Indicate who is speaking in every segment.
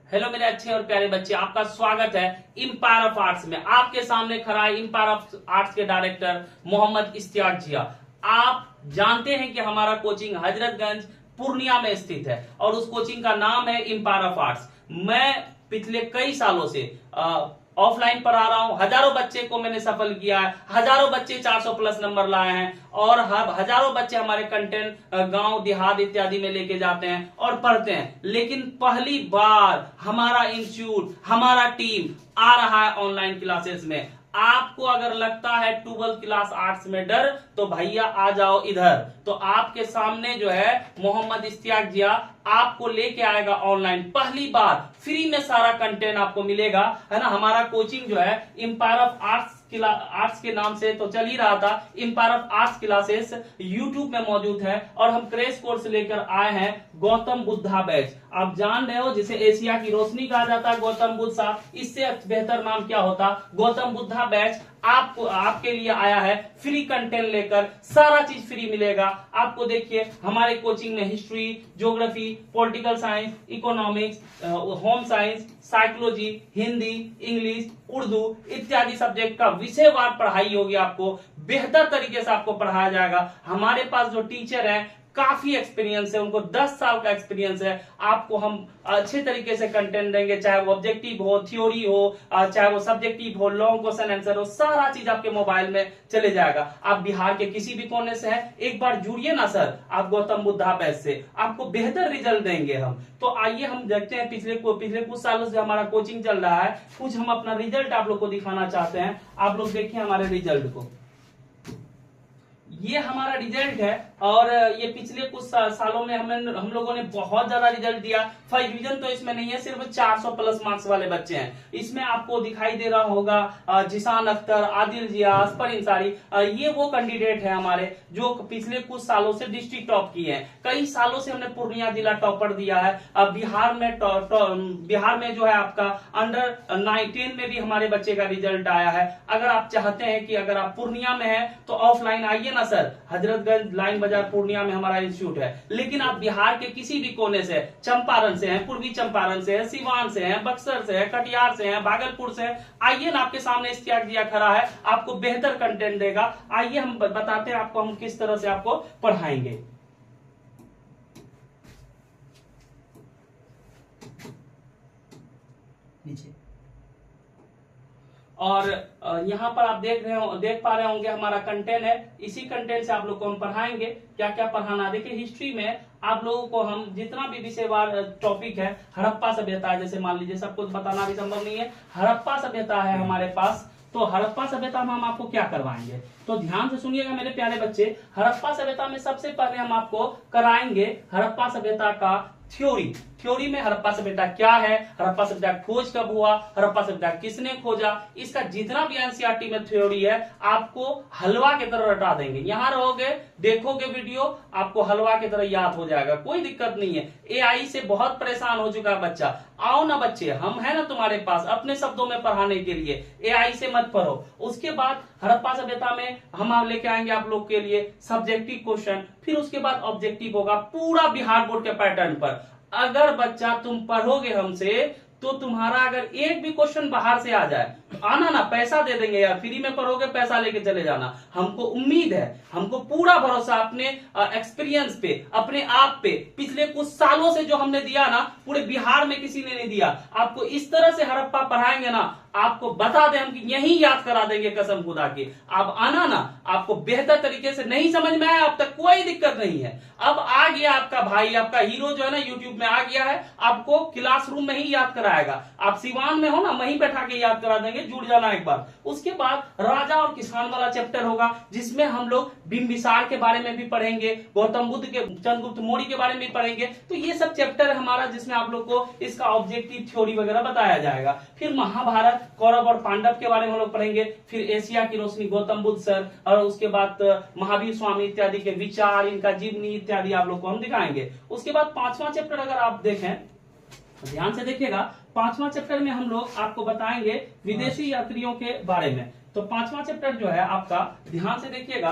Speaker 1: Hello मेरे अच्छे और प्यारे बच्चे, आपका स्वागत है एम्पायर ऑफ आर्ट्स में। आपके सामने खड़ा है एम्पायर ऑफ आर्ट्स के डायरेक्टर मोहम्मद इश्तियाक जिया। आप जानते हैं कि हमारा कोचिंग हजरतगंज पूर्णिया में स्थित है और उस कोचिंग का नाम है एम्पायर ऑफ आर्ट्स। मैं पिछले कई सालों से ऑफलाइन पढ़ा रहा हूं। हजारों बच्चे को मैंने सफल किया है, हजारों बच्चे 400 प्लस नंबर लाए हैं और हजारों बच्चे हमारे कंटेंट गांव देहात इत्यादि में लेके जाते हैं और पढ़ते हैं। लेकिन पहली बार हमारा इंस्टीट्यूट, हमारा टीम आ रहा है ऑनलाइन क्लासेस में। आपको अगर लगता है 12th क्लास आर्ट्स में डर, तो भैया आ जाओ इधर। तो आपके सामने जो है मोहम्मद इश्तियाक जिया आपको लेके आएगा ऑनलाइन। पहली बार फ्री में सारा कंटेंट आपको मिलेगा, है ना। हमारा कोचिंग जो है एम्पायर ऑफ आर्ट्स के नाम से तो चल ही रहा था। Empire of Arts classes YouTube में मौजूद है और हम क्रैश कोर्स लेकर आए हैं गौतम बुद्धा बैच। आप जान रहे हो जिसे एशिया की रोशनी कहा जाता है गौतम बुद्ध साहब, इससे बेहतर नाम क्या होता। गौतम बुद्धा बैच आपको आपके लिए आया है फ्री कंटेंट लेकर। सारा चीज फ्री मिलेगा आपको। देखिए हमारे कोचिंग में history, geography, political science, economics, home science, psychology, Hindi, English, Urdu इत्यादि सब्जेक्ट का विषयवार पढ़ाई होगी। आपको बेहतर तरीके से आपको पढ़ाया जाएगा। हमारे पास जो टीचर है काफी एक्सपीरियंस है, उनको 10 साल का एक्सपीरियंस है। आपको हम अच्छे तरीके से कंटेंट देंगे, चाहे वो ऑब्जेक्टिव हो, थ्योरी हो, चाहे वो सब्जेक्टिव हो, लॉन्ग क्वेश्चन आंसर हो, सारा चीज आपके मोबाइल में चले जाएगा। आप बिहार के किसी भी कोने से हैं, एक बार जुड़िए ना सर आप गौतम बुद्धा बैच से, आपको बेहतर रिजल्ट देंगे हम। तो आइए हम देखते हैं पिछले कुछ सालों से हमारा कोचिंग चल रहा है, कुछ हम अपना रिजल्ट आप लोग को दिखाना चाहते हैं। आप लोग देखिए हमारे रिजल्ट को। ये हमारा रिजल्ट है और ये पिछले कुछ सालों में हम लोगों ने बहुत ज्यादा रिजल्ट दिया। फर्स्ट डिवीजन तो इसमें नहीं है, सिर्फ 400 प्लस मार्क्स वाले बच्चे हैं। इसमें आपको दिखाई दे रहा होगा जिशान अख्तर, आदिल जिया, असफर इंसारी, ये वो कैंडिडेट है हमारे जो पिछले कुछ सालों से डिस्ट्रिक्ट टॉप किए हैं। कई सालों से हमने पूर्णिया जिला टॉपर दिया है। अब बिहार में जो है आपका अंडर 19 में भी हमारे बच्चे का रिजल्ट आया है। अगर आप चाहते हैं कि अगर आप पूर्णिया में है तो ऑफलाइन आइए ना सर, हजरतगंज लाइन बाजार पूर्णिया में हमारा इंस्टीट्यूट है। लेकिन आप बिहार के किसी भी कोने से, चंपारण से हैं, पूर्वी चंपारण से हैं, सिवान से हैं, बक्सर से हैं, कटिहार से हैं, भागलपुर से हैं, आइए ना। आपके सामने इश्तियाक जिया खड़ा है, आपको बेहतर कंटेंट देगा। आइए हम बताते हैं आपको हम किस तरह से आपको पढ़ाएंगे। नीचे और यहाँ पर आप देख पा रहे होंगे हमारा कंटेंट है। इसी कंटेंट से आप लोग को हम पढ़ाएंगे। क्या क्या पढ़ाना, देखिए हिस्ट्री में आप लोगों को हम जितना भी विषयवार टॉपिक है, हड़प्पा सभ्यता है, जैसे मान लीजिए सब कुछ बताना भी संभव नहीं है, हड़प्पा सभ्यता है हमारे पास। तो हड़प्पा सभ्यता में हम आपको क्या करवाएंगे, तो ध्यान से सुनिएगा मेरे प्यारे बच्चे। हड़प्पा सभ्यता में सबसे पहले हम आपको कराएंगे हड़प्पा सभ्यता का थ्योरी में हड़प्पा सभ्यता क्या है, हड़प्पा सभ्यता खोज कब हुआ, हड़प्पा सभ्यता किसने खोजा, इसका जितना भी एनसीईआरटी में थ्योरी है आपको हलवा की तरह रटा देंगे। यहां रहोगे, देखोगे वीडियो, आपको हलवा की तरह याद हो जाएगा, कोई दिक्कत नहीं है। एआई से बहुत परेशान हो चुका है बच्चा। आओ ना बच्चे, हम है ना तुम्हारे पास अपने शब्दों में पढ़ाने के लिए। एआई से मत पढ़ो। उसके बाद हड़प्पा सभ्यता में हम लेके आएंगे आप लोग के लिए सब्जेक्टिव क्वेश्चन, फिर उसके बाद ऑब्जेक्टिव होगा पूरा बिहार बोर्ड के पैटर्न पर। अगर बच्चा तुम पढ़ोगे हमसे तो तुम्हारा अगर एक भी क्वेश्चन बाहर से आ जाए तो आना ना, पैसा दे देंगे यार, फ्री में पढ़ोगे पैसा लेके चले जाना। हमको उम्मीद है, हमको पूरा भरोसा अपने एक्सपीरियंस पे, अपने आप पे। पिछले कुछ सालों से जो हमने दिया ना, पूरे बिहार में किसी ने नहीं दिया। आपको इस तरह से हड़प्पा पढ़ाएंगे ना, आपको बता दें हम कि यही याद करा देंगे कसम खुदा की। आप आना ना, आपको बेहतर तरीके से नहीं समझ में आया अब तक कोई दिक्कत नहीं है। अब आ गया आपका भाई, आपका हीरो जो है ना यूट्यूब में आ गया है, आपको क्लासरूम में ही याद कराएगा। आप सिवान में हो ना, वहीं बैठा के याद करा देंगे, जुड़ जाना एक बार। उसके बाद राजा और किसान वाला चैप्टर होगा, जिसमें हम लोग बिंबिसार के बारे में भी पढ़ेंगे, गौतम बुद्ध के, चंद्रगुप्त मौर्य के बारे में पढ़ेंगे। तो ये सब चैप्टर है हमारा, जिसमें आप लोग को इसका ऑब्जेक्टिव थ्योरी वगैरह बताया जाएगा। फिर महाभारत, कौरव और पांडव के बारे में हम लोग पढ़ेंगे। फिर एशिया की रोशनी गौतम बुद्ध सर, और उसके बाद महावीर स्वामी इत्यादि के विचार, इनका जीवनी इत्यादि आप लोग को हम दिखाएंगे। उसके बाद 5वां चैप्टर अगर आप देखें, ध्यान से देखिएगा, 5वां चैप्टर में हम लोग आपको बताएंगे विदेशी यात्रियों के बारे में। तो 5वां चैप्टर जो है आपका, ध्यान से देखिएगा,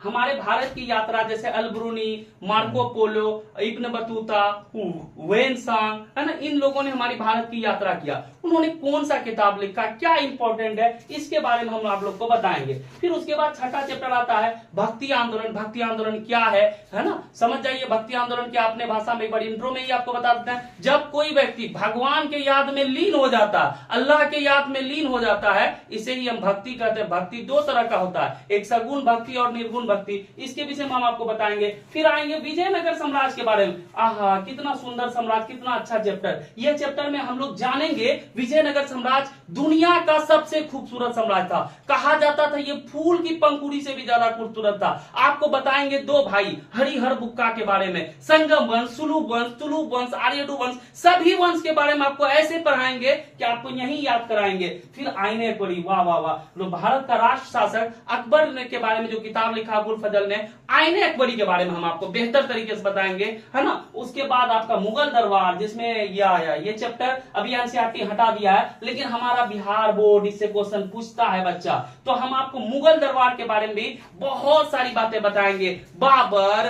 Speaker 1: हमारे भारत की यात्रा जैसे Al-Biruni, Marco Polo, Ibn Battuta, Hiuen Tsang, है ना, इन लोगों ने हमारी भारत की यात्रा किया। उन्होंने कौन सा किताब लिखा, क्या इंपॉर्टेंट है, इसके बारे में हम आप लोग को बताएंगे। फिर उसके बाद छठा चैप्टर आता है भक्ति आंदोलन। भक्ति आंदोलन क्या है ना, समझ जाइए भक्ति आंदोलन क्या, अपने भाषा में एक बार इंट्रो में ही आपको बता देते हैं। जब कोई व्यक्ति भगवान के याद में लीन हो जाता, अल्लाह के याद में लीन हो जाता है, इसे ही हम भक्ति कहते हैं। भक्ति दो तरह का होता है, एक सगुण भक्ति और निर्गुण भक्ति, इसके विषय में हम आपको बताएंगे। फिर आएंगे विजयनगर साम्राज्य के बारे में। आहा, कितना सुंदर साम्राज्य, कितना अच्छा चैप्टर। यह चैप्टर में हम लोग जानेंगे विजयनगर साम्राज्य दुनिया का सबसे खूबसूरत साम्राज्य था। कहा जाता था ये फूल की पंखुड़ी से भी ज्यादा खूबसूरत था। आपको बताएंगे दो भाई हरिहर बुक्का के बारे में, संगम वंश, सुलूभ वंश, तुलुप वंश, आर्यडू वंश, सभी वंश के बारे में आपको ऐसे पढ़ाएंगे कि आपको यही याद कराएंगे। फिर आईने पड़ी, वाह वाह वाह, तो भारत का राष्ट्र शासक अकबर के बारे में जो किताब लिखा अबुल फजल ने, आईने अकबरी के बारे में हम आपको बेहतर तरीके से बताएंगे, है ना। उसके बाद आपका मुगल दरबार, जिसमें यह आया, ये चैप्टर अभी एनसीईआरटी हटा दिया है, लेकिन हमारा बिहार बोर्ड इससे क्वेश्चन पूछता है बच्चा, तो हम आपको मुगल दरबार के बारे में भी बहुत सारी बातें बताएंगे। बाबर,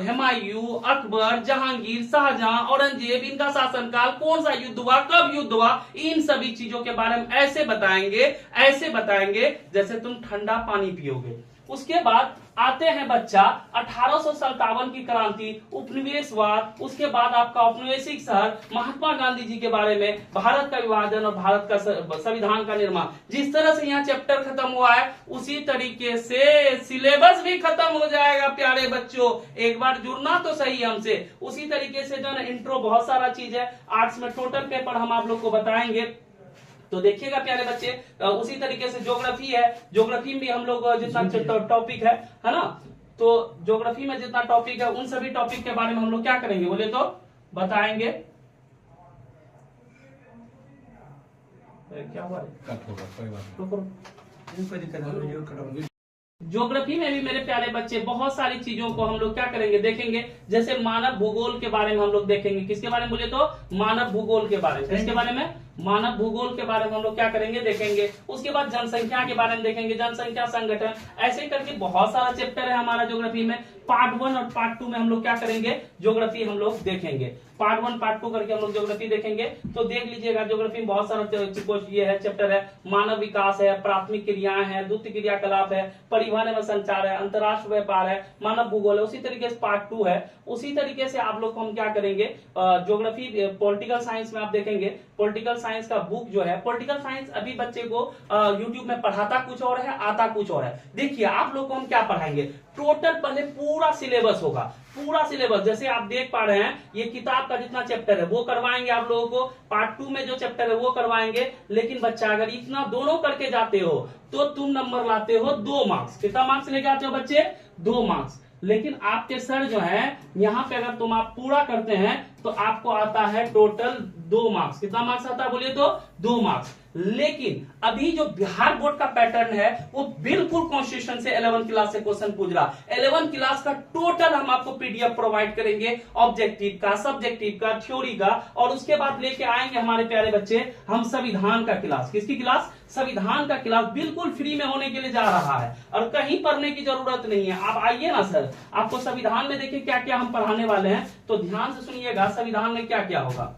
Speaker 1: हुमायूं, अकबर, जहांगीर, शाहजहां, औरंगजेब, इनका शासनकाल, कौन सा युद्ध हुआ, कब युद्ध हुआ, इन सभी चीजों के बारे में ऐसे बताएंगे जैसे तुम ठंडा पानी पियोगे। उसके बाद आते हैं बच्चा 1857 की क्रांति, उपनिवेशवाद, उसके बाद आपका औपनिवेशिक शहर, महात्मा गांधी जी के बारे में, भारत का विभाजन और भारत का संविधान का निर्माण। जिस तरह से यहाँ चैप्टर खत्म हुआ है उसी तरीके से सिलेबस भी खत्म हो जाएगा प्यारे बच्चों। एक बार जुड़ना तो सही हमसे। उसी तरीके से जो है इंट्रो, बहुत सारा चीज है। आर्ट्स में टोटल पेपर हम आप लोग को बताएंगे, तो देखिएगा प्यारे बच्चे। उसी तरीके से ज्योग्राफी है, ज्योग्राफी में भी हम लोग जितना टॉपिक है ना, तो ज्योग्राफी में जितना टॉपिक है उन सभी टॉपिक के बारे में हम लोग क्या करेंगे बोले तो बताएंगे। क्या हुआ, ज्योग्राफी में भी मेरे प्यारे बच्चे बहुत सारी चीजों को हम लोग क्या करेंगे, देखेंगे। जैसे मानव भूगोल के बारे में हम लोग देखेंगे। किसके बारे में बोले तो मानव भूगोल के बारे में। किसके बारे में, मानव भूगोल के बारे में हम लोग क्या करेंगे, देखेंगे। उसके बाद जनसंख्या के बारे में देखेंगे, जनसंख्या संगठन, ऐसे करके बहुत सारा चैप्टर है हमारा ज्योग्राफी में। पार्ट 1 और पार्ट 2 में हम लोग क्या करेंगे, ज्योग्राफी हम लोग देखेंगे। पार्ट 1 पार्ट 2 करके हम लोग ज्योग्राफी देखेंगे। तो देख लीजिएगा ज्योग्राफी में बहुत सारा ये है चैप्टर है। मानव विकास है, प्राथमिक क्रियाएं हैं, द्वितीय क्रियाकलाप है, परिवहन एवं संचार है, अंतरराष्ट्रीय व्यापार है, मानव भूगोल है। उसी तरीके से पार्ट 2 है। उसी तरीके से आप लोग को हम क्या करेंगे, ज्योग्राफी पॉलिटिकल साइंस में आप देखेंगे। पॉलिटिकल साइंस का बुक जो है, पॉलिटिकल साइंस अभी बच्चे को यूट्यूब में पढ़ाता कुछ और है, आता कुछ और है। देखिए आप लोग को हम क्या पढ़ाएंगे, टोटल पहले पूरा सिलेबस होगा, पूरा सिलेबस। जैसे आप देख पा रहे हैं ये किताब का जितना चैप्टर है वो करवाएंगे आप लोगों को। पार्ट 2 में जो चैप्टर है वो करवाएंगे। लेकिन बच्चा अगर इतना दोनों करके जाते हो तो तुम नंबर लाते हो 2 मार्क्स। कितना मार्क्स लेके आते हो बच्चे, 2 मार्क्स। लेकिन आपके सर जो है यहाँ पे अगर तुम आप पूरा करते हैं तो आपको आता है टोटल 2 मार्क्स। कितना मार्क्स आता है बोलिए तो 2 मार्क्स। लेकिन अभी जो बिहार बोर्ड का पैटर्न है वो बिल्कुल कॉन्स्टिट्यूशन से 11 क्लास से क्वेश्चन पूछ रहा। 11 क्लास का टोटल हम आपको पीडीएफ प्रोवाइड करेंगे, ऑब्जेक्टिव का, सब्जेक्टिव का, थ्योरी का। और उसके बाद लेके आएंगे हमारे प्यारे बच्चे हम संविधान का क्लास। किसकी क्लास, संविधान का क्लास बिल्कुल फ्री में होने के लिए जा रहा है और कहीं पढ़ने की जरूरत नहीं है। आप आइए ना सर, आपको संविधान में देखिए क्या क्या हम पढ़ाने वाले हैं, तो ध्यान से सुनिएगा संविधान में क्या क्या होगा।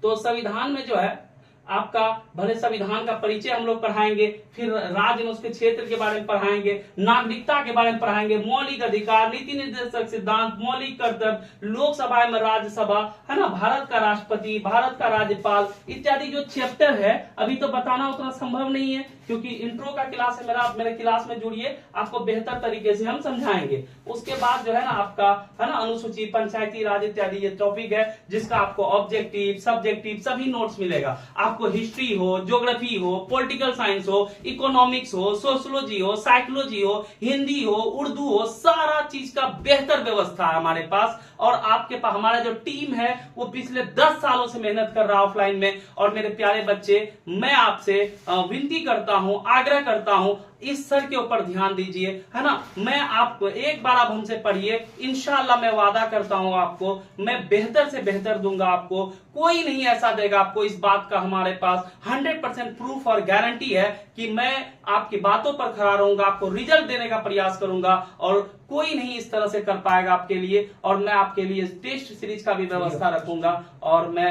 Speaker 1: तो संविधान में जो है आपका भले संविधान का परिचय हम लोग पढ़ाएंगे, फिर राज्य में उसके क्षेत्र के बारे में पढ़ाएंगे, नागरिकता के बारे में पढ़ाएंगे, मौलिक अधिकार, नीति निर्देशक सिद्धांत, मौलिक कर्तव्य, लोकसभा में राज्यसभा, है ना, भारत का राष्ट्रपति, भारत का राज्यपाल इत्यादि जो चैप्टर है। अभी तो बताना उतना संभव नहीं है क्योंकि इंट्रो का क्लास है मेरे क्लास में जुड़िए, आपको बेहतर तरीके से हम समझाएंगे। उसके बाद जो है ना आपका, है ना, अनुसूची, पंचायती राज इत्यादि ये टॉपिक है जिसका आपको ऑब्जेक्टिव, सब्जेक्टिव सभी नोट्स मिलेगा। आपको हिस्ट्री हो, ज्योग्राफी हो, पॉलिटिकल साइंस हो, इकोनॉमिक्स हो, सोशियोलॉजी हो, साइकोलॉजी हो, हिंदी हो, उर्दू हो, सारा चीज का बेहतर व्यवस्था है हमारे पास। और आपके पास हमारा जो टीम है वो पिछले 10 सालों से मेहनत कर रहा है ऑफलाइन में। और मेरे प्यारे बच्चे, मैं आपसे विनती करता हूं, आग्रह करता हूं, इस सर के ऊपर ध्यान दीजिए, है ना। मैं आपको एक बार आप हमसे पढ़िए, इंशाल्लाह मैं वादा करता हूं आपको मैं बेहतर से बेहतर दूंगा। आपको कोई नहीं ऐसा देगा आपको इस बात का हमारे हमारे पास 100% प्रूफ और गारंटी है कि मैं आपकी बातों पर खड़ा रहूंगा, आपको रिजल्ट देने का प्रयास करूंगा और कोई नहीं इस तरह से कर पाएगा आपके लिए। और मैं आपके लिए टेस्ट सीरीज का भी व्यवस्था रखूंगा और मैं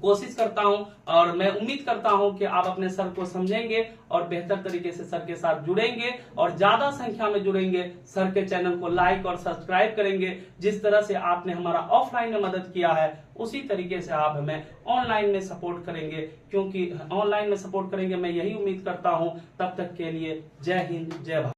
Speaker 1: कोशिश करता हूं और मैं उम्मीद करता हूं कि आप अपने सर को समझेंगे और बेहतर तरीके से सर के साथ जुड़ेंगे और ज्यादा संख्या में जुड़ेंगे, सर के चैनल को लाइक और सब्सक्राइब करेंगे। जिस तरह से आपने हमारा ऑफलाइन में मदद किया है उसी तरीके से आप हमें ऑनलाइन में सपोर्ट करेंगे, क्योंकि ऑनलाइन में सपोर्ट करेंगे मैं यही उम्मीद करता हूं। तब तक के लिए जय हिंद, जय भारत।